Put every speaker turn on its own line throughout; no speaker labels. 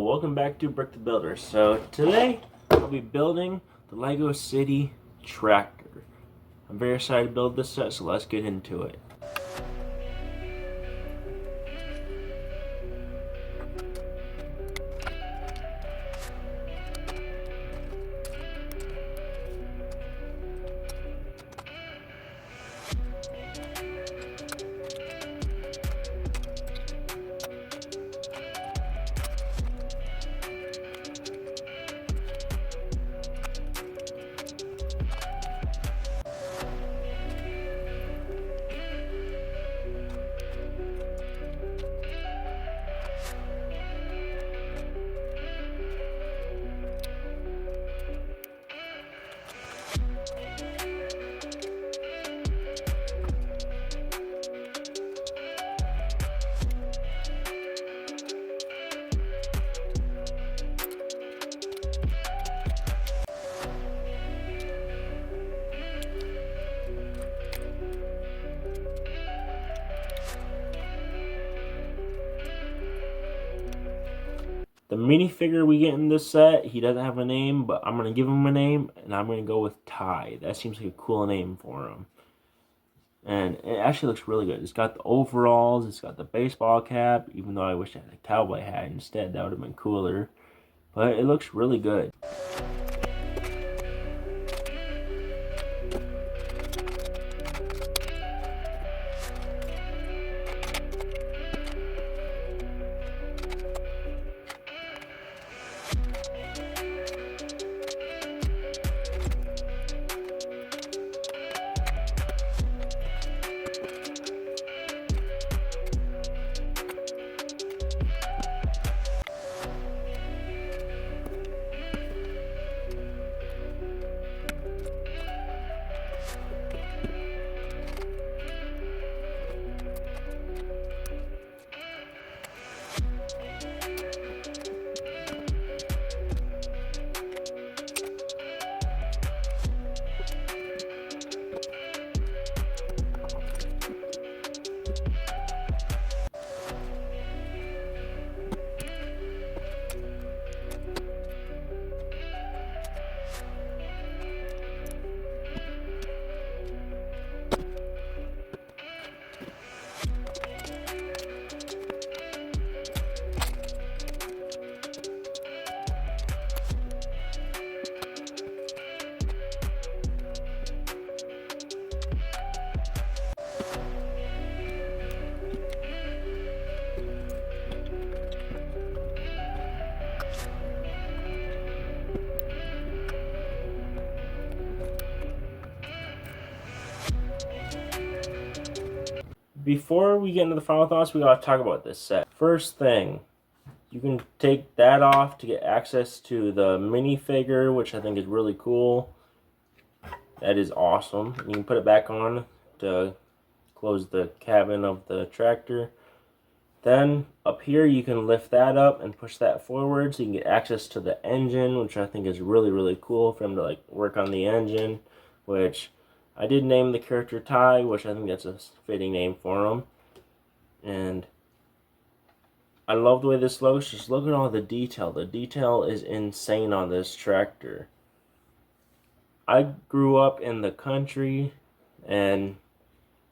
welcome back to Brick the Builder. So today I'll be building the Lego City Tractor. I'm very excited to build this set, so let's get into it. The minifigure we get in this set, he doesn't have a name, but I'm going to give him a name, and I'm going to go with Ty. That seems like a cool name for him. And it actually looks really good. It's got the overalls, it's got the baseball cap, even though I wish I had a cowboy hat instead. That would have been cooler. But it looks really good. Before we get into the final thoughts, we gotta talk about this set. First thing, you can take that off to get access to the minifigure, which I think is really cool. That is awesome. You can put it back on to close the cabin of the tractor. Then up here you can lift that up and push that forward so you can get access to the engine, which I think is really cool for him to like work on the engine, which I did name the character Ty, which I think that's a fitting name for him. And I love the way this looks. Just look at all the detail. The detail is insane on this tractor. I grew up in the country and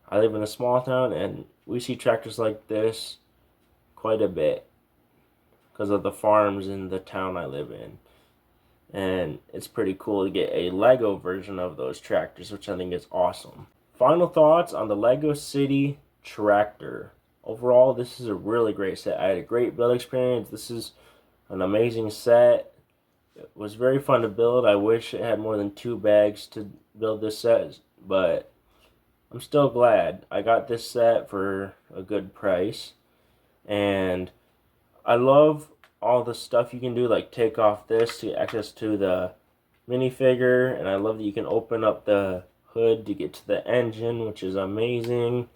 I live in a small town, and we see tractors like this quite a bit because of the farms in the town I live in. And it's pretty cool to get a Lego version of those tractors, which I think is awesome. Final thoughts on the Lego City Tractor. Overall, this is a really great set. I had a great build experience. This is an amazing set. It was very fun to build. I wish it had more than 2 bags to build this set, but I'm still glad I got this set for a good price. And I love all the stuff you can do, like take off this to get access to the minifigure, and I love that you can open up the hood to get to the engine, which is amazing.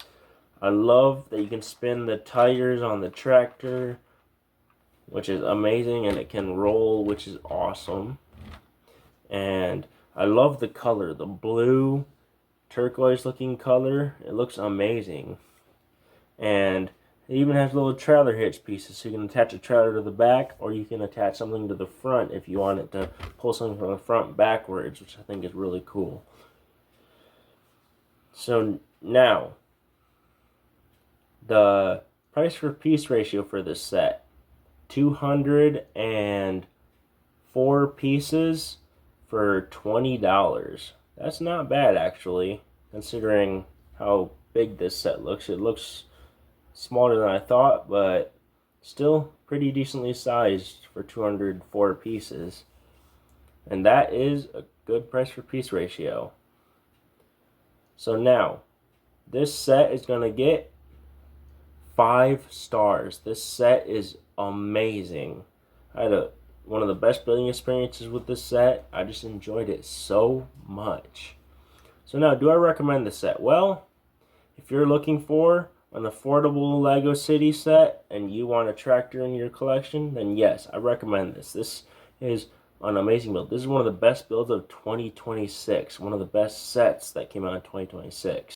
I love that you can spin the tires on the tractor, which is amazing, and it can roll, which is awesome. And I love the color, the blue turquoise looking color. It looks amazing. And It even has little trailer hitch pieces, so you can attach a trailer to the back, or you can attach something to the front if you want it to pull something from the front backwards, which I think is really cool. So now, the price per piece ratio for this set, 204 pieces for $20. That's not bad, actually, considering how big this set looks. It looks smaller than I thought, but still pretty decently sized for 204 pieces. And that is a good price per piece ratio. So now, this set is going to get 5 stars. This set is amazing. I had one of the best building experiences with this set. I just enjoyed it so much. So now, do I recommend this set? Well, if you're looking for an affordable Lego City set and you want a tractor in your collection, then yes, I recommend this. This is an amazing build. This is one of the best builds of 2026. One of the best sets that came out in 2026.